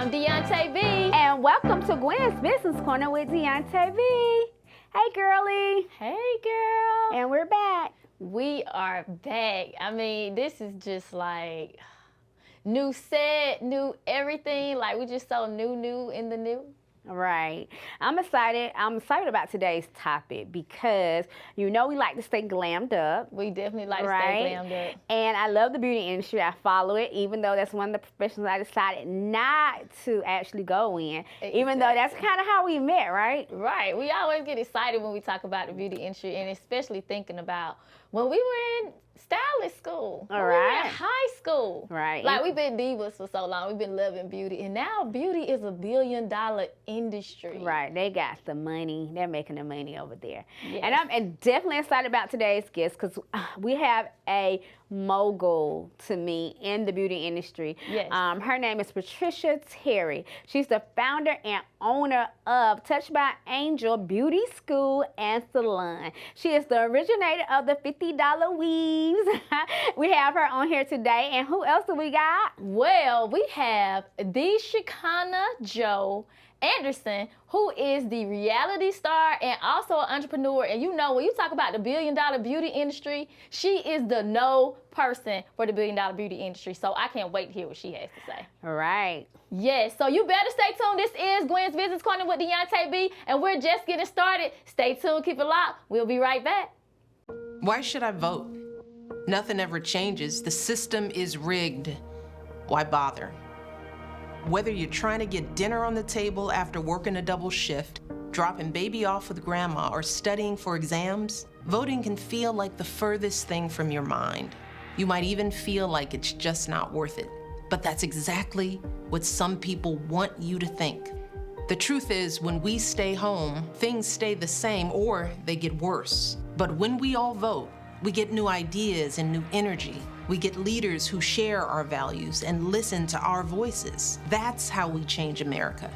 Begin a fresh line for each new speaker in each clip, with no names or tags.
I'm Deonta B.
And welcome to Gwen's Business Corner with Deonta B. Hey, girlie.
Hey, girl.
And we're back.
We are back. I mean, this is just like new set, new everything. Like, we just so new in the new.
Right. I'm excited. I'm excited about today's topic because you know we like to stay glammed up.
We definitely like to stay glammed up.
And I love the beauty industry. I follow it, even though that's one of the professions I decided not to actually go in.
Exactly.
Even though that's kind of how we met, right?
Right. We always get excited when we talk about the beauty industry, and especially thinking about when we were in stylist school.
All
when
right.
we were in high school.
Right.
Like, we've been divas for so long. We've been loving beauty. And now beauty is a $1 billion industry.
Right. They got the money. They're making the money over there.
Yes.
And I'm definitely excited about today's guest because we have a mogul to me in the beauty industry.
Yes.
Her name is Patricia Terry. She's the founder and owner of Touched by Angel Beauty School and Salon. She is the originator of the $50 weaves. We have her on here today. And who else do we got?
Well, we have the Shekinah Jo Anderson, who is the reality star and also an entrepreneur. And you know, when you talk about the $1 billion beauty industry, she is the person for the $1 billion beauty industry. So I can't wait to hear what she has to say.
All right.
Yes, so you better stay tuned. This is Gwen's Business Corner with Deonta B, and we're just getting started. Stay tuned, keep it locked. We'll be right back.
Why should I vote? Nothing ever changes. The system is rigged. Why bother? Whether you're trying to get dinner on the table after working a double shift, dropping baby off with grandma, or studying for exams, voting can feel like the furthest thing from your mind. You might even feel like it's just not worth it. But that's exactly what some people want you to think. The truth is, when we stay home, things stay the same or they get worse. But when we all vote, we get new ideas and new energy. We get leaders who share our values and listen to our voices. That's how we change America.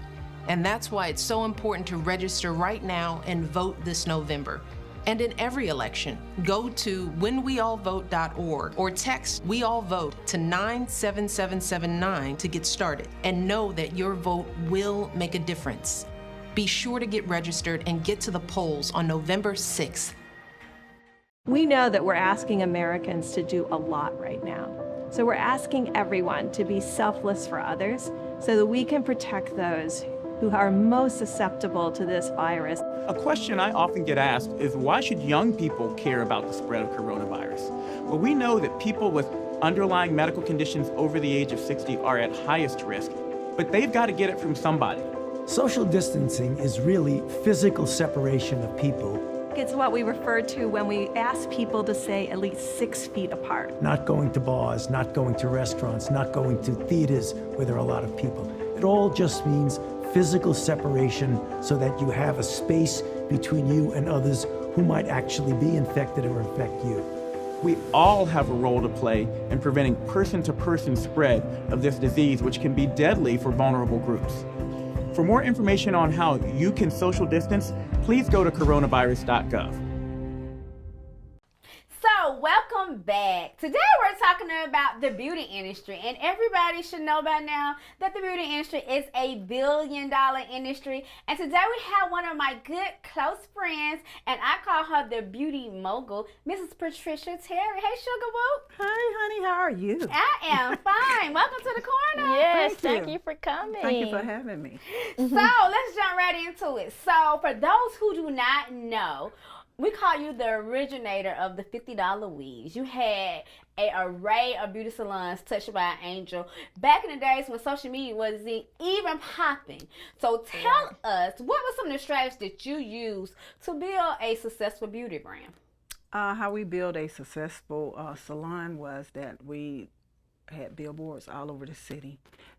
And that's why it's so important to register right now and vote this November. And in every election, go to whenweallvote.org or text We All Vote to 97779 to get started, and know that your vote will make a difference. Be sure to get registered and get to the polls on November 6th.
We know that we're asking Americans to do a lot right now. So we're asking everyone to be selfless for others so that we can protect those who are most susceptible to this virus.
A question I often get asked is, why should young people care about the spread of coronavirus? Well, we know that people with underlying medical conditions over the age of 60 are at highest risk, but they've got to get it from somebody.
Social distancing is really physical separation of people.
It's what we refer to when we ask people to stay at least 6 feet apart.
Not going to bars, not going to restaurants, not going to theaters where there are a lot of people. It all just means physical separation so that you have a space between you and others who might actually be infected or infect you.
We all have a role to play in preventing person-to-person spread of this disease, which can be deadly for vulnerable groups. For more information on how you can social distance, please go to coronavirus.gov.
So, welcome back. Today we're talking about the beauty industry, and everybody should know by now that the beauty industry is a $1 billion industry. And today we have one of my good close friends, and I call her the beauty mogul, Mrs. Patricia Terry. Hey, Sugar Whoop.
Hi, honey. How are you?
I am fine. Welcome to the corner.
Yes,
Thank
thank
you.
you for coming.
Thank you for having me.
So let's jump right into it. So for those who do not know, we call you the originator of the $50 weaves. You had an array of beauty salons touched by an angel back in the days when social media wasn't even popping. So tell us, what were some of the strategies that you used to build a successful beauty brand?
How we build a successful salon was that we had billboards all over the city.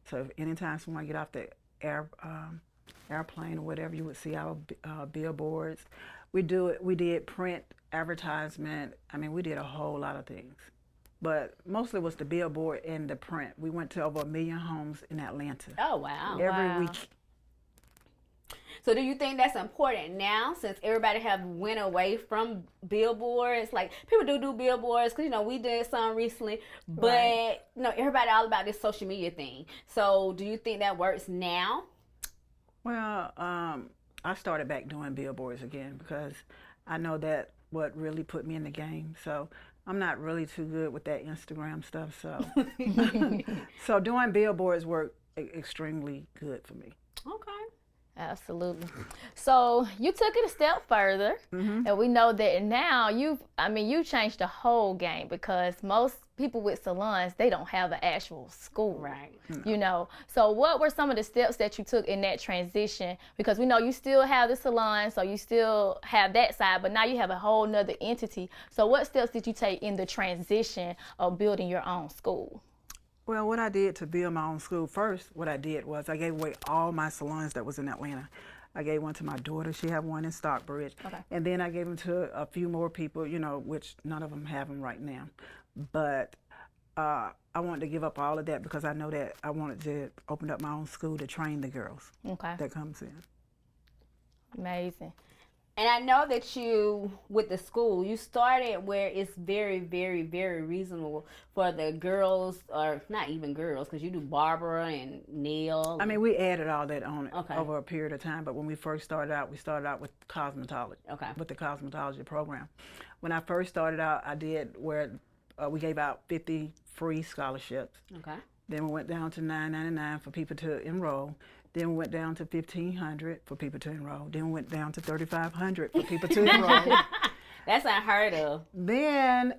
So if anytime someone get off the airplane or whatever, you would see our billboards. We did print advertisement. I mean, we did a whole lot of things, but mostly was the billboard and the print. We went to over 1 million homes in Atlanta.
Oh, wow.
Every week.
So do you think that's important now, since everybody have went away from billboards? Like, people do billboards, because, you know, we did some recently, but, you know, everybody all about this social media thing. So do you think that works now?
Well, I started back doing billboards again because I know that what really put me in the game. So I'm not really too good with that Instagram stuff. So, so doing billboards worked extremely good for me.
Okay.
Absolutely. So you took it a step further, and we know that now you changed the whole game, because most people with salons, they don't have an actual school.
Right.
You know, so what were some of the steps that you took in that transition? Because we know you still have the salon, so you still have that side, but now you have a whole nother entity. So what steps did you take in the transition of building your own school?
Well, what I did to build my own school, first, what I did was I gave away all my salons that was in Atlanta. I gave one to my daughter. She had one in Stockbridge. Okay. And then I gave them to a few more people, you know, which none of them have them right now. But I wanted to give up all of that because I know that I wanted to open up my own school to train the girls that comes in.
Amazing.
And I know that you, with the school, you started where it's very, very, very reasonable for the girls, or not even girls, because you do Barbara and nail.
I mean, we added all that on over a period of time, but when we first started out, we started out with cosmetology, with the cosmetology program. When I first started out, I did where we gave out 50 free scholarships. Okay. Then we went down to $9.99 for people to enroll. Then we went down to $1,500 for people to enroll. Then we went down to $3,500 for people to enroll.
That's unheard of.
Then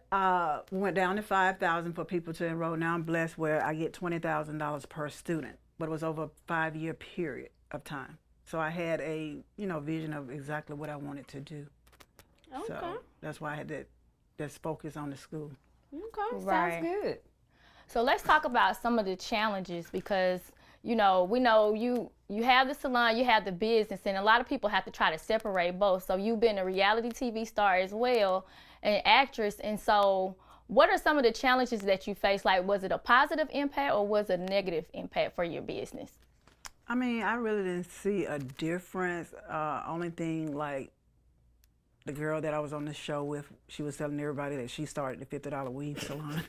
we went down to $5,000 for people to enroll. Now I'm blessed where I get $20,000 per student, but it was over a 5-year period of time. So I had a vision of exactly what I wanted to do. Okay. So that's why I had to just focus on the school.
Okay, sounds good.
So let's talk about some of the challenges, because we know you have the salon, you have the business, and a lot of people have to try to separate both. So you've been a reality TV star as well, an actress, and so what are some of the challenges that you face? Like, was it a positive impact or was it a negative impact for your business?
I mean, I really didn't see a difference. Only thing, like, the girl that I was on the show with, she was telling everybody that she started the $50 weave salon.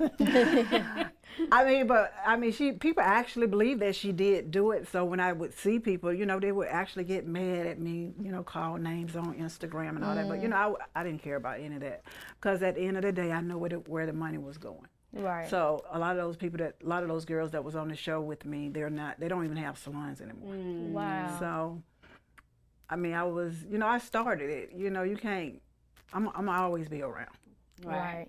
People actually believe that she did do it. So when I would see people, they would actually get mad at me, call names on Instagram and all that. But, I didn't care about any of that, because at the end of the day, I know where the money was going.
Right.
So a lot of those girls that was on the show with me, they don't even have salons anymore.
Wow.
So, I mean, I started it. You can't, I'm always be around.
Right.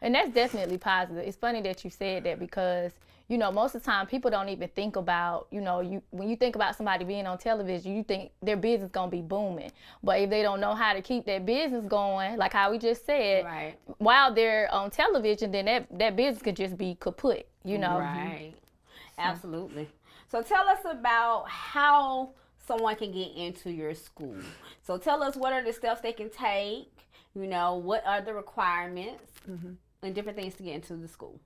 And that's definitely positive. It's funny that you said that, because, most of the time people don't even think about, when you think about somebody being on television, you think their business going to be booming. But if they don't know how to keep that business going, like how we just said, while they're on television, then that business could just be kaput,
Right. Absolutely. So tell us about how someone can get into your school. So tell us, what are the steps they can take, what are the requirements, and different things to get into the school.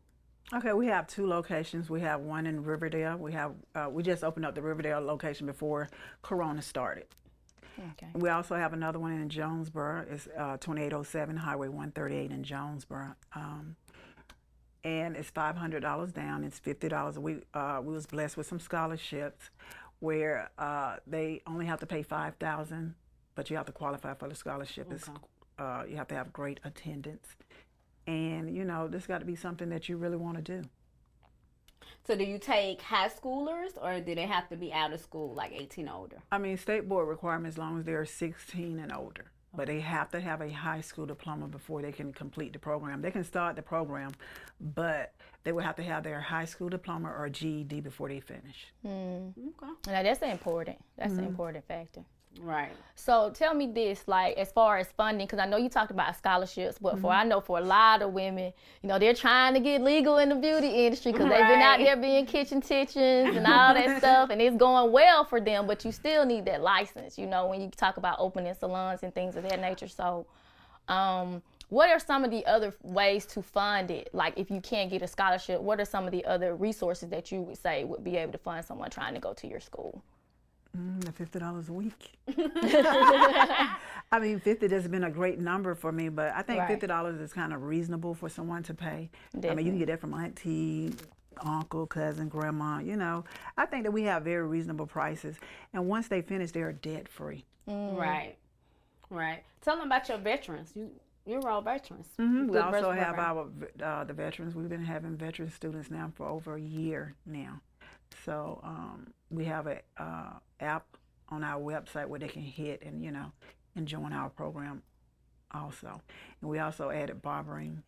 Okay, we have 2 locations. We have one in Riverdale. We just opened up the Riverdale location before Corona started. Okay. We also have another one in Jonesboro. It's 2807 Highway 138 in Jonesboro. And it's $500 down. It's $50 a week. We was blessed with some scholarships where they only have to pay $5,000, but you have to qualify for the scholarship. Okay. You have to have great attendance. And, this got to be something that you really want to do.
So do you take high schoolers, or do they have to be out of school, like 18 or older?
I mean, state board requirements as long as they're 16 and older. Okay. But they have to have a high school diploma before they can complete the program. They can start the program, but they would have to have their high school diploma or GED before they finish.
Okay. Now that's important. That's an important factor.
Right.
So tell me this, like, as far as funding, because I know you talked about scholarships, but for a lot of women, they're trying to get legal in the beauty industry because they've been out there being kitchen titchens and all that stuff, and it's going well for them, but you still need that license, when you talk about opening salons and things of that nature. So what are some of the other ways to fund it? Like, if you can't get a scholarship, what are some of the other resources that you would say would be able to fund someone trying to go to your school?
The $50 a week. I mean, 50 has been a great number for me, but I think $50 is kind of reasonable for someone to pay. Definitely. I mean, you can get that from auntie, uncle, cousin, grandma, you know. I think that we have very reasonable prices. And once they finish, they're debt free.
Right. Tell them about your veterans. You're all veterans.
We also have our the veterans. We've been having veteran students now for over a year now. So we have a app on our website where they can hit and, you know, and join our program also. And we also added barbering.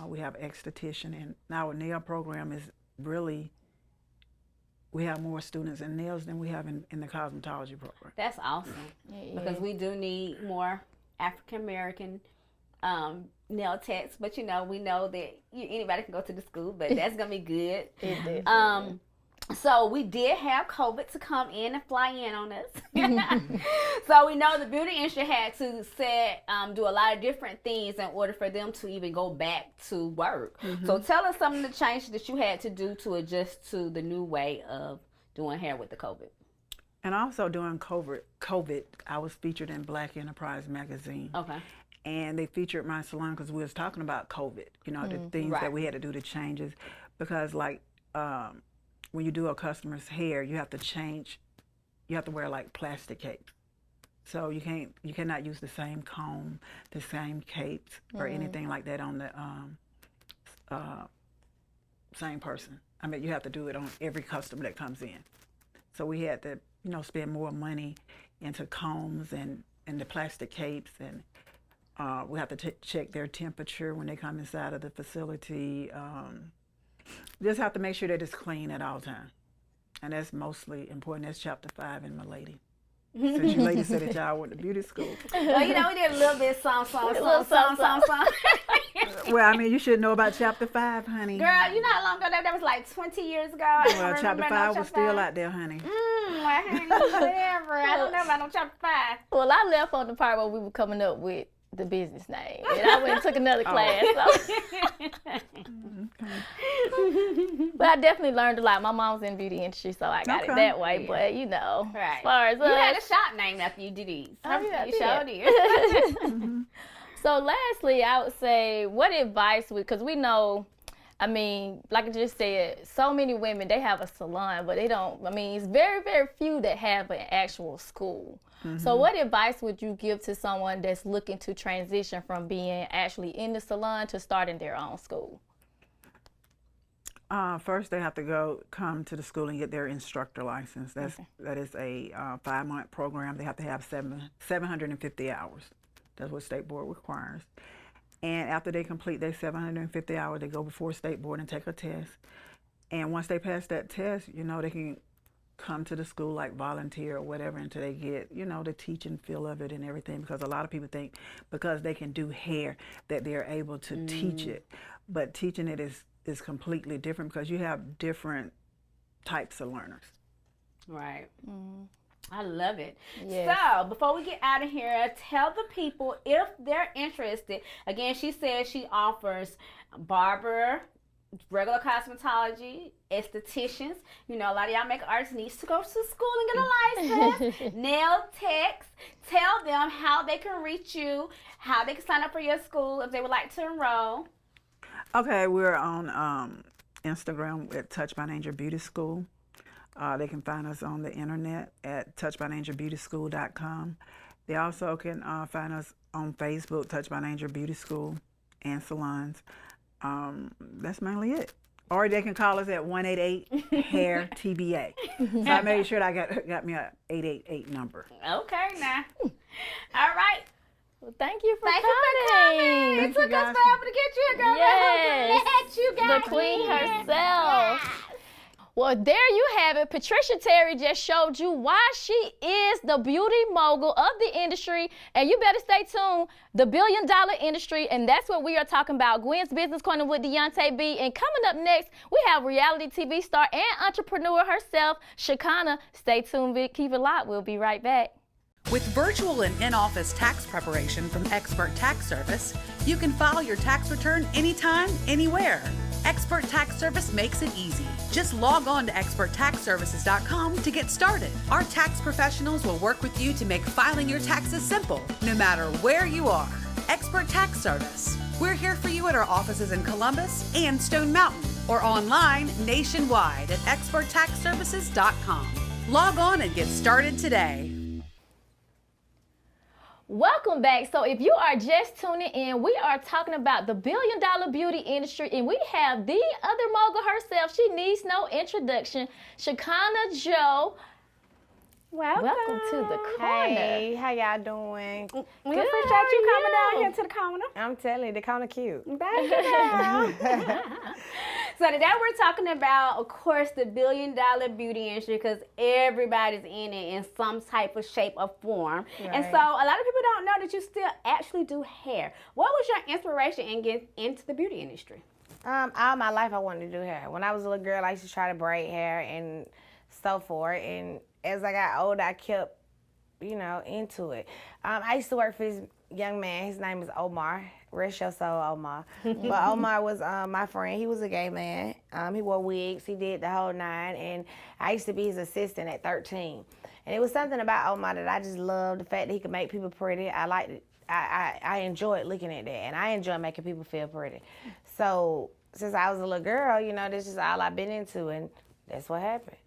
We have esthetician, and our nail program is really, we have more students in nails than we have in the cosmetology program.
That's awesome. Because we do need more African American nail techs, but you know, we know that anybody can go to the school, but that's gonna be good. So we did have COVID to come in and fly in on us. So we know the beauty industry had to do a lot of different things in order for them to even go back to work. So tell us some of the changes that you had to do to adjust to the new way of doing hair with the COVID.
And also during COVID, I was featured in Black Enterprise magazine. Okay. And they featured my salon because we was talking about COVID, you know, the things that we had to do, the changes. Because like when you do a customer's hair, you have to wear like plastic capes. So you cannot use the same comb, the same capes, or anything like that on the same person. I mean, you have to do it on every customer that comes in. So we had to, you know, spend more money into combs and the plastic capes, and we have to check their temperature when they come inside of the facility. Just have to make sure that it's clean at all times. And that's mostly important. That's chapter 5 in my lady. Since you ladies said that y'all went to beauty school.
Well, you know, we did a little bit song.
Well, I mean, you should know about chapter 5, honey.
Girl, you know how long ago that was, like 20 years ago.
Well, chapter 5 was still out there, honey.
Well, honey, whatever. I don't know about no chapter 5.
Well, I left on the part where we were coming up with the business name, and I went and took another class. So. But I definitely learned a lot. My mom was in the beauty industry, so I got it that way. But you know, as far as
you had a shop named after you did these. You sure did.
So lastly, I would say, what advice because we know, I mean, like I just said, so many women, they have a salon, but they don't, I mean, it's very, very few that have an actual school. So what advice would you give to someone that's looking to transition from being actually in the salon to starting their own school?
First, they have to come to the school and get their instructor license. That is a 5-month program. They have to have 750 hours. That's what State Board requires. And after they complete their 750 hours, they go before State Board and take a test. And once they pass that test, you know, they can come to the school like volunteer or whatever until they get, you know, the teaching feel of it and everything, because a lot of people think because they can do hair that they're able to teach it. But teaching it is completely different because you have different types of learners.
Right. I love it. Yes. So before we get out of here, tell the people if they're interested. Again, she says she offers barber, regular cosmetology, estheticians. You know, a lot of y'all makeup artists needs to go to school and get a license. Nail techs. Tell them how they can reach you, how they can sign up for your school if they would like to enroll.
Okay, we're on Instagram at Touch by Angel Beauty School. They can find us on the internet at touchbyangelbeautyschool.com. They also can find us on Facebook, Touch by Angel Beauty School and salons. That's mainly it. Or they can call us at 188-HAIR-TBA. So I made sure that I got me a 888 number.
Okay, now. All right.
Well, thank you for coming.
It took us forever to get you, girl.
Yes.
Let you guys
the queen herself. Yes. Well, there you have it. Patricia Terry just showed you why she is the beauty mogul of the industry. And you better stay tuned. The $1 billion industry. And that's what we are talking about. Gwen's Business Corner with Deonta B. And coming up next, we have reality TV star and entrepreneur herself, Shekinah. Stay tuned. Keep it locked. We'll be right back.
With virtual and in-office tax preparation from Expert Tax Service, you can file your tax return anytime, anywhere. Expert Tax Service makes it easy. Just log on to experttaxservices.com to get started. Our tax professionals will work with you to make filing your taxes simple, no matter where you are. Expert Tax Service. We're here for you at our offices in Columbus and Stone Mountain, or online nationwide at experttaxservices.com. Log on and get started today.
Welcome back. So if you are just tuning in, we are talking about the billion-dollar beauty industry, and we have the other mogul herself. She needs no introduction, Shekanah Jo. Welcome to the corner.
Hey, how y'all doing?
We appreciate you coming down here to the corner.
I'm telling you, the corner cute.
Thank you. So today we're talking about, of course, the billion-dollar beauty industry, because everybody's in it in some type of shape or form. Right. And so a lot of people don't know that you still actually do hair. What was your inspiration in getting into the beauty industry?
All my life I wanted to do hair. When I was a little girl, I used to try to braid hair and so forth. And as I got older, I kept, into it. I used to work for this young man. His name is Omar. Rest your soul, Omar. But Omar was my friend. He was a gay man. He wore wigs. He did the whole nine. And I used to be his assistant at 13. And it was something about Omar that I just loved, the fact that he could make people pretty. I liked it. I enjoyed looking at that. And I enjoy making people feel pretty. So since I was a little girl, this is all I've been into. And that's what happened.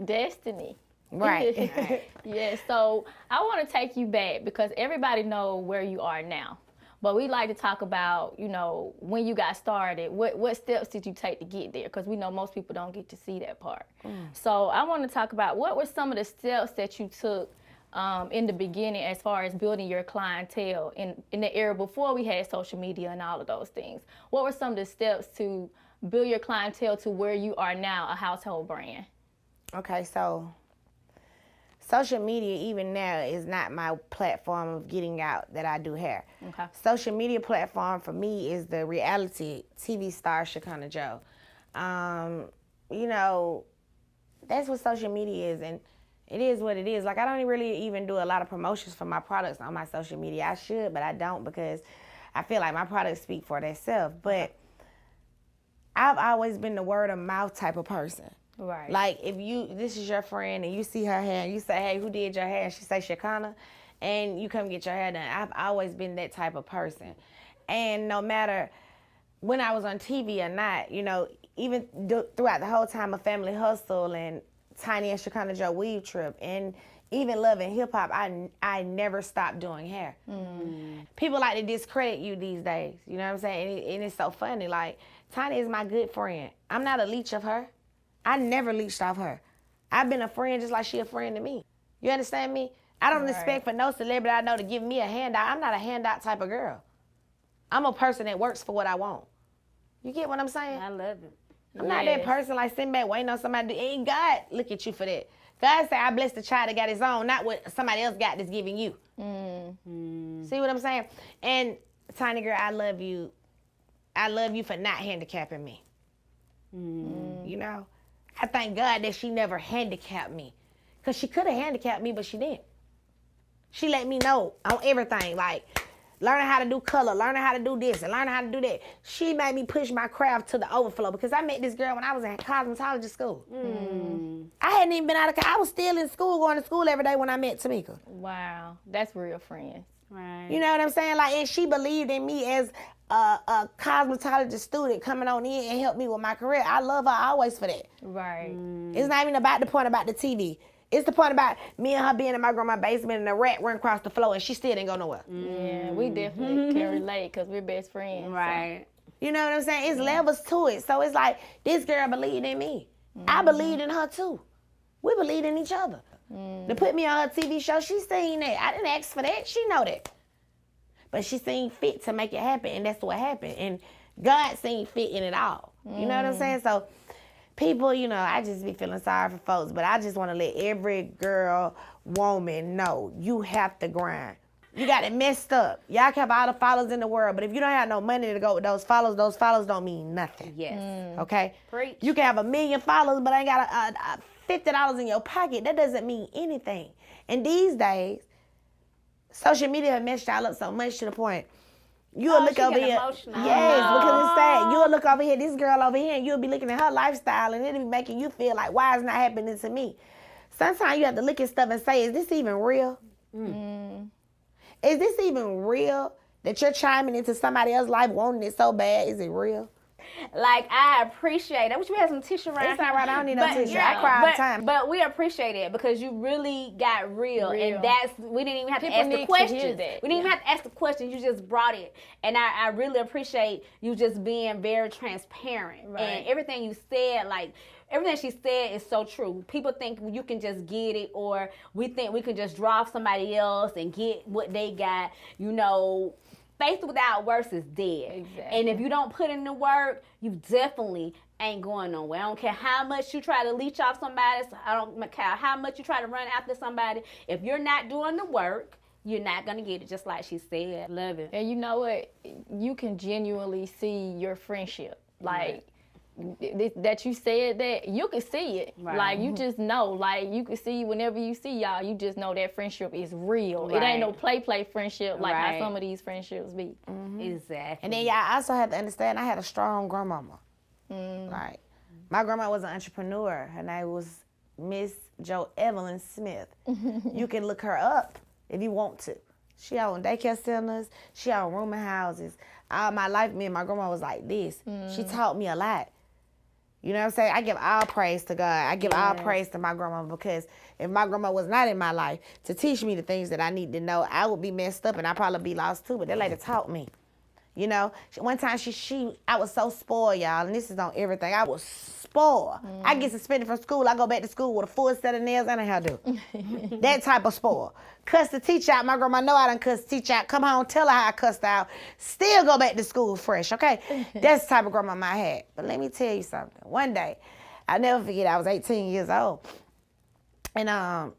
Destiny.
Right.
Yeah, so I want to take you back because everybody know where you are now. But we like to talk about, when you got started, what steps did you take to get there? Because we know most people don't get to see that part. So I want to talk about what were some of the steps that you took in the beginning as far as building your clientele in the era before we had social media and all of those things. What were some of the steps to build your clientele to where you are now, a household brand?
Okay, so social media even now is not my platform of getting out that I do hair.
Okay.
Social media platform for me is the reality TV star Shekinah Jo. That's what social media is, and it is what it is. Like, I don't really even do a lot of promotions for my products on my social media. I should, but I don't because I feel like my products speak for themselves. But I've always been the word of mouth type of person.
Right.
Like, if this is your friend and you see her hair and you say, hey, who did your hair? And she say Shekinah, and you come get your hair done. I've always been that type of person. And no matter when I was on TV or not, even throughout the whole time of Family Hustle and Tiny and Shekinah Jo Weave Trip and even Love and Hip Hop, I never stopped doing hair. People like to discredit you these days, you know what I'm saying? And it's so funny. Like, Tiny is my good friend. I'm not a leech of her. I never leached off her. I've been a friend just like she a friend to me. You understand me? I don't expect for no celebrity I know to give me a handout. I'm not a handout type of girl. I'm a person that works for what I want. You get what I'm saying?
I love it.
I'm not that person like sitting back waiting on somebody to do. Ain't God look at you for that. God say I bless the child that got his own, not what somebody else got that's giving you. See what I'm saying? And Tiny girl, I love you. I love you for not handicapping me. I thank God that she never handicapped me. Because she could have handicapped me, but she didn't. She let me know on everything, like learning how to do color, learning how to do this, and learning how to do that. She made me push my craft to the overflow because I met this girl when I was in cosmetology school. I hadn't even been out of I was still in school, going to school every day when I met Tamika.
Wow, that's real friends.
Right.
You know what I'm saying? Like, and she believed in me as a cosmetology student coming on in and helped me with my career. I love her always for that.
Right.
It's not even about the point about the TV. It's the point about me and her being in my grandma's basement and a rat run across the floor and she still didn't go nowhere.
Yeah, we definitely can relate because we're best friends.
Right.
So.
You know what I'm saying? It's levels to it. So it's like, this girl believed in me. I believed in her too. We believed in each other. To put me on her TV show, she seen that. I didn't ask for that. She know that. But she seen fit to make it happen, and that's what happened. And God seen fit in it all. You know what I'm saying? So people, I just be feeling sorry for folks, but I just want to let every girl, woman know you have to grind. You got it messed up. Y'all can have all the followers in the world, but if you don't have no money to go with those followers don't mean nothing.
Yes.
Okay?
Preach.
You can have 1 million followers, but ain't got $50 in your pocket. That doesn't mean anything. And these days, social media have messed y'all up so much to the point You'll look
she
over
get
here.
emotional.
Yes, because it's sad. You'll look over here, this girl over here, and you'll be looking at her lifestyle, and it'll be making you feel like, why is it not happening to me? Sometimes you have to look at stuff and say, is this even real? Is this even real that you're chiming into somebody else's life wanting it so bad? Is it real?
Like, I appreciate it. I wish we had some tissue around
It's all right. I don't need no
But,
tissue. I cry all the time.
But we appreciate it because you really got real. And we didn't even have
People
to ask
need
the
to
questions.
hear that.
We didn't even have to ask the questions. You just brought it. And I really appreciate you just being very transparent.
Right.
And everything you said, like, everything she said is so true. People think you can just get it, or we think we can just draw off somebody else and get what they got. You know, faith without works is dead.
Exactly.
And if you don't put in the work, you definitely ain't going nowhere. I don't care how much you try to leech off somebody. I don't care how much you try to run after somebody. If you're not doing the work, you're not going to get it, just like she said. Love it.
And you know what? You can genuinely see your friendship. Like, that you said that, you can see it.
Right.
Like, you just know. Like, you can see whenever you see y'all, you just know that friendship is real.
Right.
It ain't no play friendship like
Right.
how some of these friendships be.
Exactly.
And then y'all also have to understand, I had a strong grandmama. Like, my grandma was an entrepreneur. Her name was Miss Jo Evelyn Smith. You can look her up if you want to. She owned daycare centers. She owned rooming houses. All my life, me and my grandma was like this. She taught me a lot. You know what I'm saying? I give all praise to God. I give all praise to my grandma, because if my grandma was not in my life to teach me the things that I need to know, I would be messed up and I'd probably be lost too. But that lady taught me. You know, one time I was so spoiled, y'all, and this is on everything. I was spoiled. I get suspended from school. I go back to school with a full set of nails and a hairdo. That type of spoiled. Cuss the teacher out. My grandma know I done cuss the teacher out. Come home, tell her how I cussed out. Still go back to school fresh, okay? That's the type of grandma I had. But let me tell you something. One day, I'll never forget, I was 18 years old. And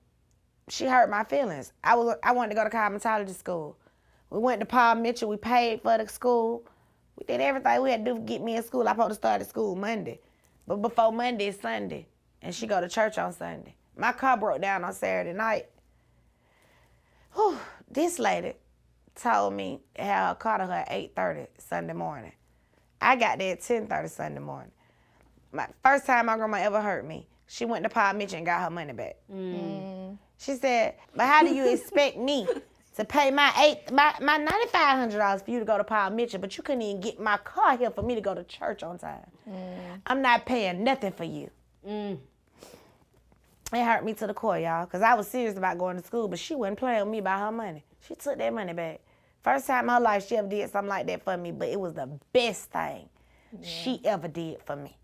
she hurt my feelings. I wanted to go to cosmetology school. We went to Paul Mitchell. We paid for the school. We did everything we had to do to get me in school. I supposed to start at school Monday. But before Monday is Sunday. And she go to church on Sunday. My car broke down on Saturday night. Whew, this lady told me how her car to her at 8:30 Sunday morning. I got there at 10:30 Sunday morning. My first time my grandma ever hurt me, she went to Paul Mitchell and got her money back. She said, but how do you expect me to pay my $9,500 for you to go to Paul Mitchell, but you couldn't even get my car here for me to go to church on time? I'm not paying nothing for you. It hurt me to the core, y'all, because I was serious about going to school, but she wasn't playing with me about her money. She took that money back. First time in her life she ever did something like that for me, but it was the best thing she ever did for me.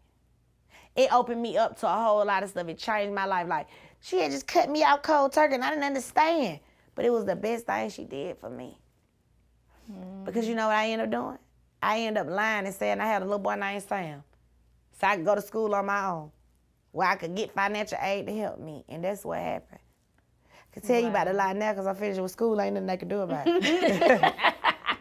It opened me up to a whole lot of stuff. It changed my life. Like, she had just cut me out cold turkey, and I didn't understand. But it was the best thing she did for me. Because you know what I ended up doing? I ended up lying and saying I had a little boy named Sam. So I could go to school on my own, where I could get financial aid to help me. And that's what happened. I can tell you about the lie now because I'm finished with school. Ain't nothing they could do about it.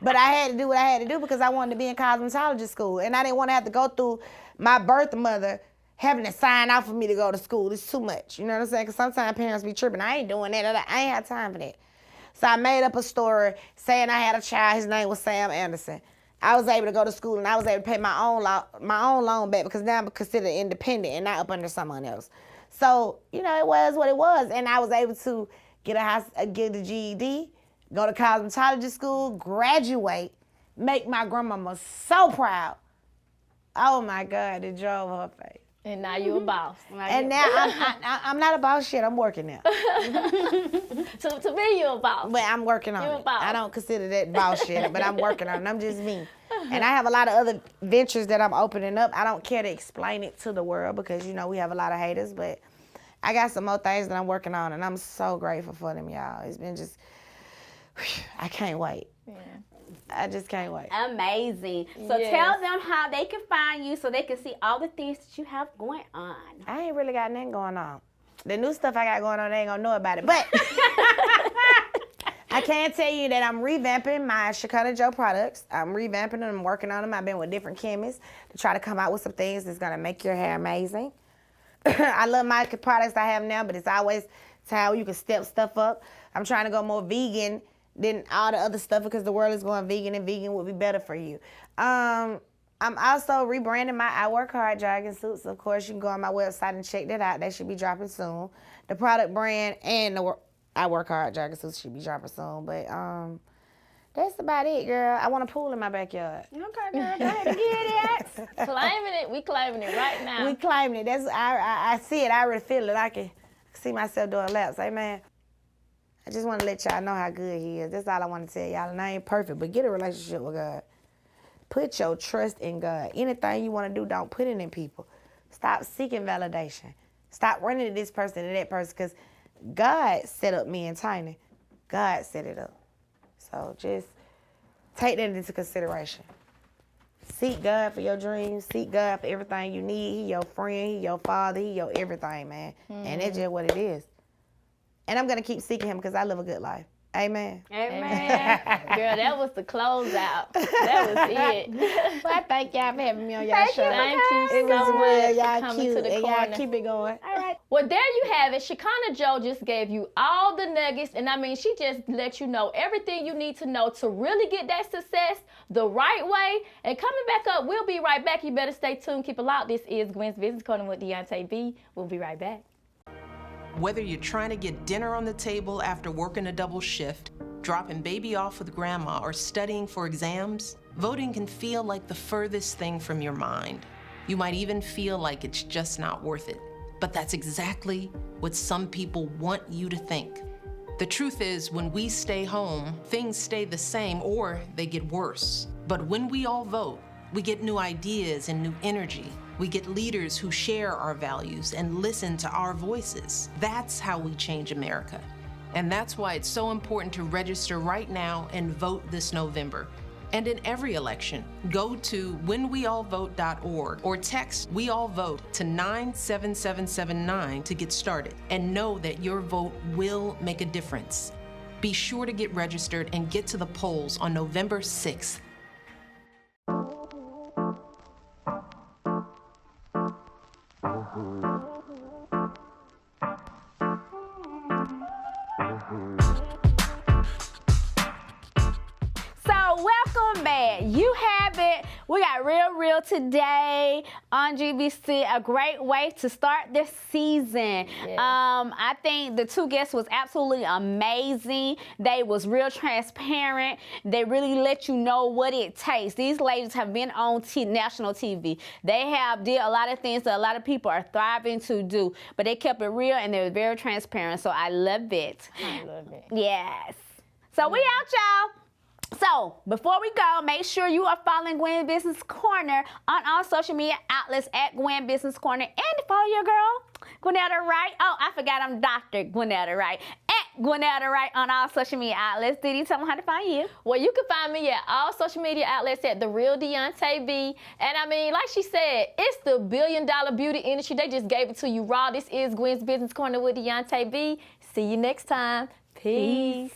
But I had to do what I had to do because I wanted to be in cosmetology school. And I didn't want to have to go through my birth mother having to sign out for me to go to school. It's too much. You know what I'm saying? Because sometimes parents be tripping. I ain't doing that. I ain't have time for that. So I made up a story saying I had a child. His name was Sam Anderson. I was able to go to school and I was able to pay my own loan back because now I'm considered independent and not up under someone else. So, you know, it was what it was. And I was able to get a GED, go to cosmetology school, graduate, make my grandmama so proud. Oh my God, it drove her face.
And now you a boss.
And now I'm not a boss yet. I'm working now.
To me, you a boss.
But I'm working on
You a
it.
boss.
I don't consider that boss yet, but I'm working on it. I'm just me. And I have a lot of other ventures that I'm opening up. I don't care to explain it to the world because, you know, we have a lot of haters, but I got some more things that I'm working on, and I'm so grateful for them, y'all. It's been just, I can't wait. Yeah. I just can't wait.
Amazing. So tell them how they can find you so they can see all the things that you have going on.
I ain't really got nothing going on. The new stuff I got going on, they ain't gonna know about it. But I can tell you that I'm revamping my Shekinah Jo products. I'm revamping them. I'm working on them. I've been with different chemists to try to come out with some things that's gonna make your hair amazing. I love my products I have now, but it's always how you can step stuff up. I'm trying to go more vegan than all the other stuff because the world is going vegan and vegan would be better for you. I'm also rebranding my I Work Hard jogging suits. Of course, you can go on my website and check that out. They should be dropping soon. The product brand and the I Work Hard jogging suits should be dropping soon. But that's about it, girl. I want a pool in my backyard.
Okay, girl, go ahead and get it.
Claiming it. We claiming it right now.
We claiming it. That's I see it. I already feel it. I can see myself doing laps. Amen. I just want to let y'all know how good he is. That's all I want to tell y'all. And I ain't perfect, but get a relationship with God. Put your trust in God. Anything you want to do, don't put it in people. Stop seeking validation. Stop running to this person and that person because God set up me and Tiny. God set it up. So just take that into consideration. Seek God for your dreams. Seek God for everything you need. He your friend. He your father. He your everything, man. And that's just what it is. And I'm going to keep seeking him because I live a good life. Amen.
Amen. Girl, that was the closeout. That was it.
Well, I thank y'all for having me on y'all show.
Thank you so
It was
much
real.
for
Y'all
coming
cute.
to the
And
corner.
y'all keep it going.
All right.
Well, there you have it. Shekinah Jo just gave you all the nuggets. And I mean, she just let you know everything you need to know to really get that success the right way. And coming back up, we'll be right back. You better stay tuned. Keep it locked. This is Gwen's Business Corner with Deonta B. We'll be right back.
Whether you're trying to get dinner on the table after working a double shift, dropping baby off with grandma, or studying for exams, voting can feel like the furthest thing from your mind. You might even feel like it's just not worth it. But that's exactly what some people want you to think. The truth is, when we stay home, things stay the same or they get worse. But when we all vote, we get new ideas and new energy. We get leaders who share our values and listen to our voices. That's how we change America. And that's why it's so important to register right now and vote this November. And in every election, go to whenweallvote.org or text We All Vote to 97779 to get started and know that your vote will make a difference. Be sure to get registered and get to the polls on November 6th.
Welcome back. You have it. We got Real today on GBC. A great way to start this season.
Yes.
I think the two guests was absolutely amazing. They was real transparent. They really let you know what it takes. These ladies have been on national TV. They have did a lot of things that a lot of people are thriving to do, but they kept it real and they were very transparent. So I love it.
I love it.
Yes. So we out, y'all. So, before we go, make sure you are following Gwen Business Corner on all social media outlets at Gwen Business Corner. And follow your girl, Gwennetta Wright. Oh, I forgot I'm Dr. Gwennetta Wright. At Gwennetta Wright on all social media outlets. Didi, tell them how to find you.
Well, you can find me at all social media outlets at The Real Deonta B. And I mean, like she said, it's the billion-dollar beauty industry. They just gave it to you raw. This is Gwen's Business Corner with Deonta B. See you next time. Peace.